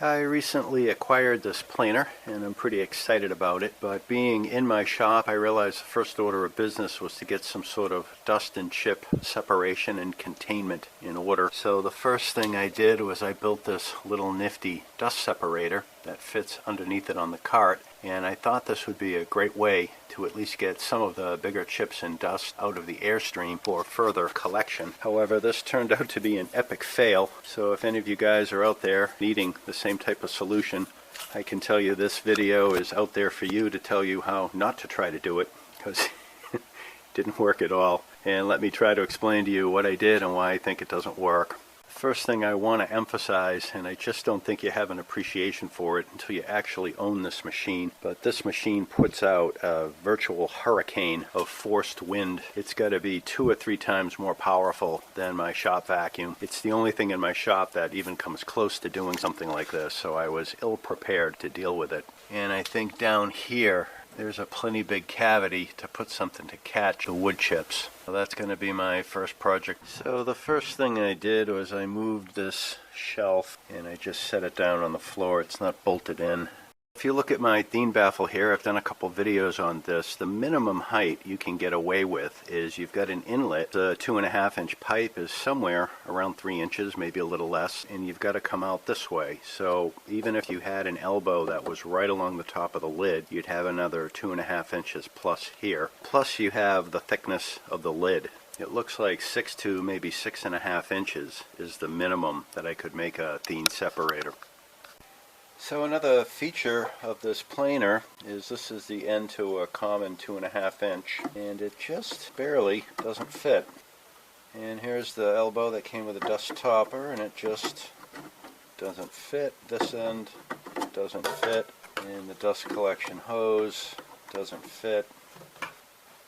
I recently acquired this planer and I'm pretty excited about it, but being in my shop I realized the first order of business was to get some sort of dust and chip separation and containment in order. So the first thing I did was I built this little nifty dust separator that fits underneath it on the cart, and I thought this would be a great way to at least get some of the bigger chips and dust out of the airstream for further collection. However, this turned out to be an epic fail, so if any of you guys are out there needing the same type of solution, I can tell you this video is out there for you to tell you how not to try to do it, because it didn't work at all. And let me try to explain to you what I did and why I think it doesn't work. First thing I want to emphasize, and I just don't think you have an appreciation for it until you actually own this machine, but this machine puts out a virtual hurricane of forced wind. It's got to be 2 or 3 times more powerful than my shop vacuum. It's the only thing in my shop that even comes close to doing something like this, so I was ill prepared to deal with it. And I think down here there's a plenty big cavity to put something to catch the wood chips. So that's going to be my first project. So the first thing I did was I moved this shelf and I just set it down on the floor. It's not bolted in. If you look at my Thien baffle here, I've done a couple videos on this. The minimum height you can get away with is you've got an inlet. The 2.5 inch pipe is somewhere around 3 inches, maybe a little less, and you've got to come out this way. So even if you had an elbow that was right along the top of the lid, you'd have another 2.5 inches plus here. Plus you have the thickness of the lid. It looks like 6 to maybe 6.5 inches is the minimum that I could make a Thien separator. So another feature of this planer is this is the end to a common 2.5 inch, and it just barely doesn't fit. And here's the elbow that came with a dust topper, and it just doesn't fit. This end doesn't fit, and the dust collection hose doesn't fit.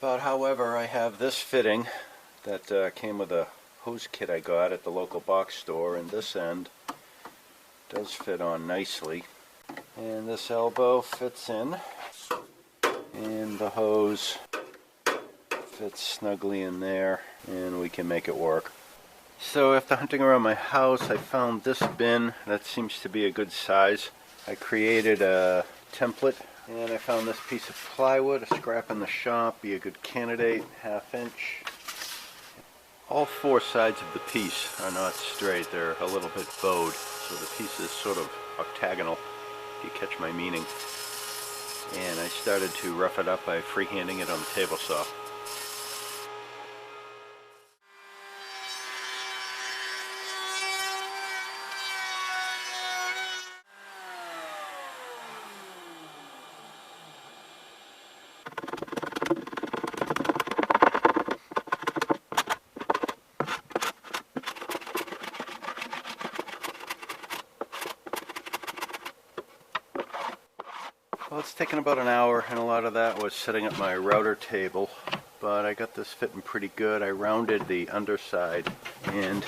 But however, I have this fitting that came with a hose kit I got at the local box store, and this end does fit on nicely, and this elbow fits in, and the hose fits snugly in there, and we can make it work. So after hunting around my house, I found this bin that seems to be a good size. I created a template, and I found this piece of plywood, a scrap in the shop, be a good candidate, 1/2 inch. All 4 sides of the piece are not straight, they're a little bit bowed, so the piece is sort of octagonal, if you catch my meaning. And I started to rough it up by freehanding it on the table saw. Well, it's taken about an hour, and a lot of that was setting up my router table, but I got this fitting pretty good. I rounded the underside, and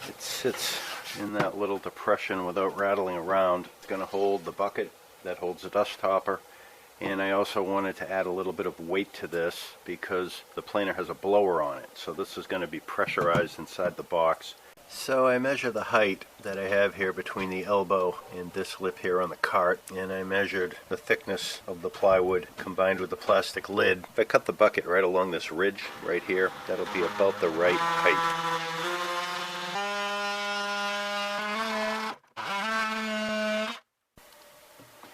it sits in that little depression without rattling around. It's going to hold the bucket that holds the dust topper, and I also wanted to add a little bit of weight to this because the planer has a blower on it, so this is going to be pressurized inside the box. So I measure the height that I have here between the elbow and this lip here on the cart, and I measured the thickness of the plywood combined with the plastic lid. If I cut the bucket right along this ridge right here, that'll be about the right height.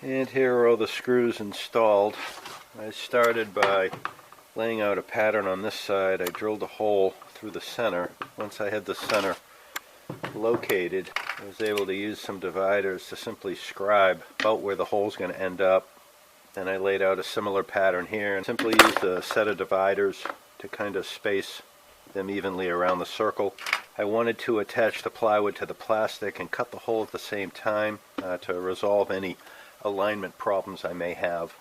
And here are all the screws installed. I started by laying out a pattern on this side. I drilled a hole through the center. Once I had the center located, I was able to use some dividers to simply scribe about where the hole's going to end up. Then I laid out a similar pattern here and simply used a set of dividers to kind of space them evenly around the circle. I wanted to attach the plywood to the plastic and cut the hole at the same time to resolve any alignment problems I may have.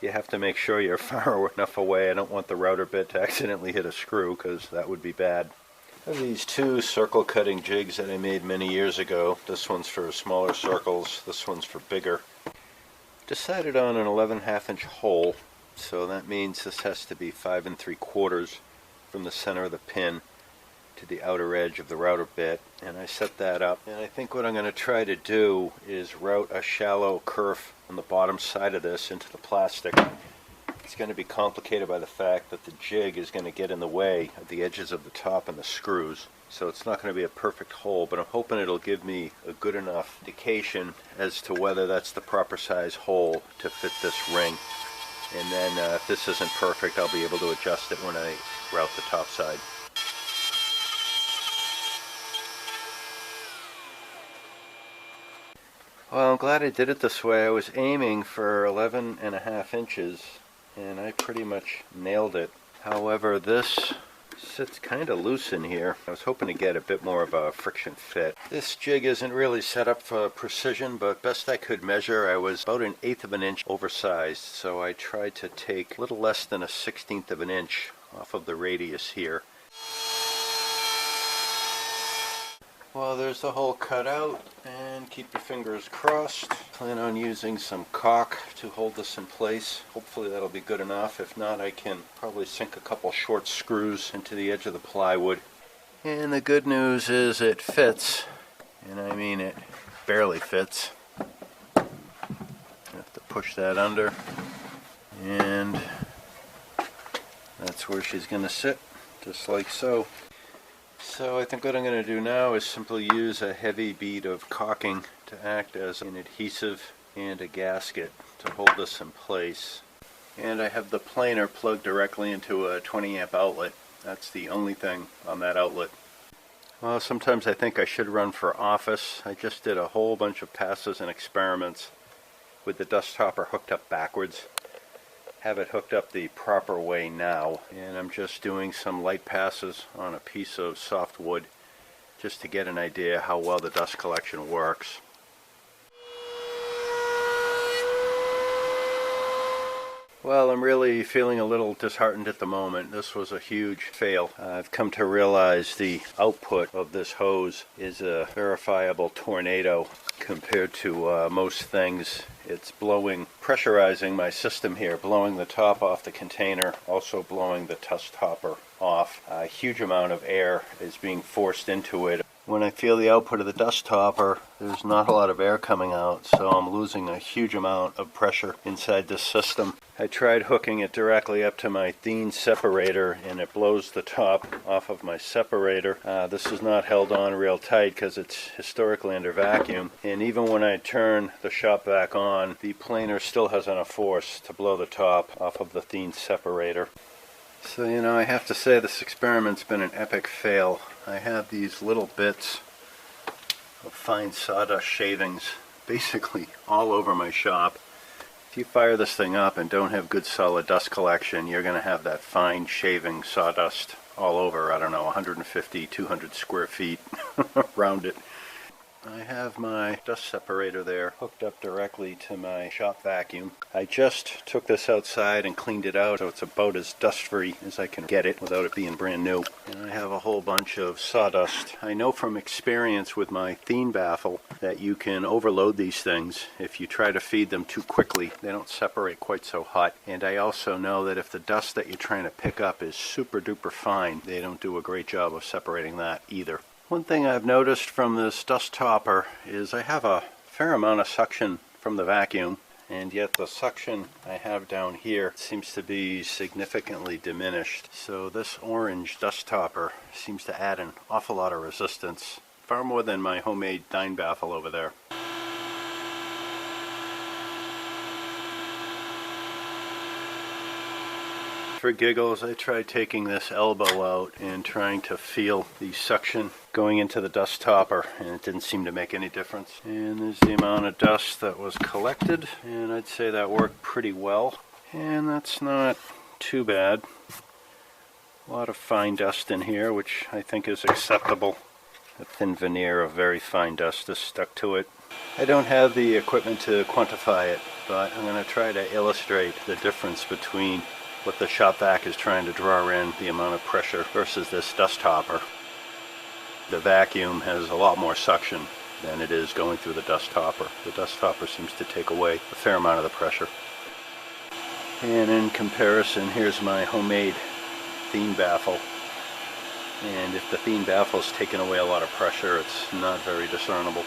You have to make sure you're far enough away. I don't want the router bit to accidentally hit a screw, because that would be bad. I have these 2 circle cutting jigs that I made many years ago. This one's for smaller circles, this one's for bigger. Decided on an 11.5 inch hole, so that means this has to be 5 3/4 from the center of the pin to the outer edge of the router bit, and I set that up. And I think what I'm going to try to do is route a shallow kerf on the bottom side of this into the plastic. It's going to be complicated by the fact that the jig is going to get in the way of the edges of the top and the screws. So it's not going to be a perfect hole, but I'm hoping it'll give me a good enough indication as to whether that's the proper size hole to fit this ring. And then if this isn't perfect, I'll be able to adjust it when I route the top side. Well, I'm glad I did it this way. I was aiming for 11.5 inches and I pretty much nailed it. However, this sits kind of loose in here. I was hoping to get a bit more of a friction fit. This jig isn't really set up for precision, but best I could measure, I was about 1/8 of an inch oversized, so I tried to take a little less than 1/16 of an inch off of the radius here. Well, there's the hole cut out, and keep your fingers crossed. Plan on using some caulk to hold this in place. Hopefully that'll be good enough. If not, I can probably sink a couple short screws into the edge of the plywood. And the good news is it fits, and I mean it barely fits. I have to push that under, and that's where she's going to sit, just like so. So I think what I'm going to do now is simply use a heavy bead of caulking to act as an adhesive and a gasket to hold this in place. And I have the planer plugged directly into a 20 amp outlet. That's the only thing on that outlet. Well, sometimes I think I should run for office. I just did a whole bunch of passes and experiments with the dust hopper hooked up backwards. Have it hooked up the proper way now, and I'm just doing some light passes on a piece of soft wood just to get an idea how well the dust collection works. Well, I'm really feeling a little disheartened at the moment. This was a huge fail. I've come to realize the output of this hose is a verifiable tornado compared to most things. It's pressurizing my system here, blowing the top off the container, also blowing the dust hopper off. A huge amount of air is being forced into it. When I feel the output of the dust hopper, there's not a lot of air coming out, so I'm losing a huge amount of pressure inside this system. I tried hooking it directly up to my Thien separator, and it blows the top off of my separator. This is not held on real tight because it's historically under vacuum, and even when I turn the shop back on, the planer still has enough force to blow the top off of the Thien separator. So, you know, I have to say this experiment's been an epic fail. I have these little bits of fine sawdust shavings basically all over my shop. If you fire this thing up and don't have good solid dust collection, you're going to have that fine shaving sawdust all over, I don't know, 150, 200 square feet around it. I have my dust separator there hooked up directly to my shop vacuum. I just took this outside and cleaned it out, so it's about as dust free as I can get it without it being brand new. And I have a whole bunch of sawdust. I know from experience with my Thien baffle that you can overload these things. If you try to feed them too quickly, they don't separate quite so hot. And I also know that if the dust that you're trying to pick up is super duper fine, they don't do a great job of separating that either. One thing I've noticed from this dust hopper is I have a fair amount of suction from the vacuum, and yet the suction I have down here seems to be significantly diminished. So this orange dust hopper seems to add an awful lot of resistance, far more than my homemade Thien baffle over there. For giggles, I tried taking this elbow out and trying to feel the suction going into the dust hopper, and it didn't seem to make any difference. And there's the amount of dust that was collected, and I'd say that worked pretty well. And that's not too bad. A lot of fine dust in here, which I think is acceptable. A thin veneer of very fine dust is stuck to it. I don't have the equipment to quantify it, but I'm going to try to illustrate the difference between what the shop vac is trying to draw in, the amount of pressure, versus this dust hopper. The vacuum has a lot more suction than it is going through the dust hopper. The dust hopper seems to take away a fair amount of the pressure. And in comparison, here's my homemade Thien baffle. And if the Thien baffle's taking away a lot of pressure, it's not very discernible.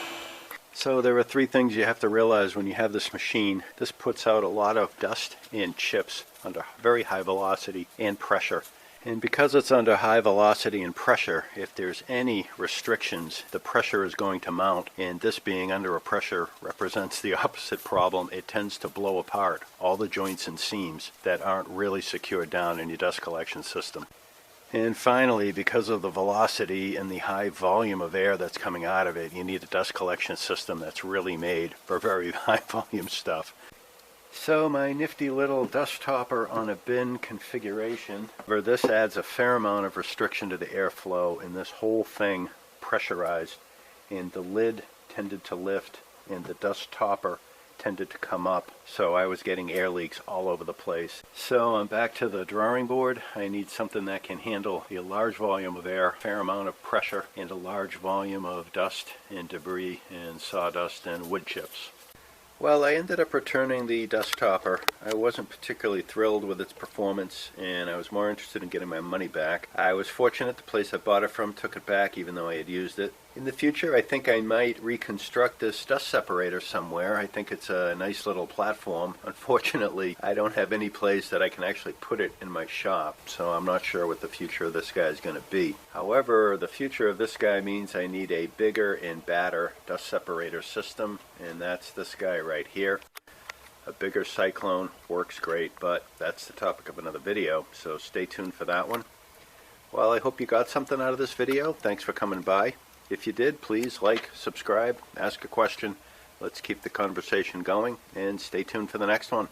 So there are three things you have to realize when you have this machine. This puts out a lot of dust and chips under very high velocity and pressure. And because it's under high velocity and pressure, if there's any restrictions, the pressure is going to mount. And this being under a pressure represents the opposite problem. It tends to blow apart all the joints and seams that aren't really secured down in your dust collection system. And finally, because of the velocity and the high volume of air that's coming out of it, you need a dust collection system that's really made for very high volume stuff. So my nifty little dust topper on a bin configuration, where this adds a fair amount of restriction to the airflow, and this whole thing pressurized, and the lid tended to lift and the dust topper tended to come up, so I was getting air leaks all over the place. So I'm back to the drawing board. I need something that can handle a large volume of air, a fair amount of pressure, and a large volume of dust and debris and sawdust and wood chips. Well, I ended up returning the dust topper. I wasn't particularly thrilled with its performance, and I was more interested in getting my money back. I was fortunate the place I bought it from took it back even though I had used it. In the future, I think I might reconstruct this dust separator somewhere. I think it's a nice little platform. Unfortunately, I don't have any place that I can actually put it in my shop, so I'm not sure what the future of this guy is going to be. However, the future of this guy means I need a bigger and badder dust separator system, and that's this guy right here. A bigger Cyclone works great, but that's the topic of another video, so stay tuned for that one. Well, I hope you got something out of this video. Thanks for coming by. If you did, please like, subscribe, ask a question. Let's keep the conversation going, and stay tuned for the next one.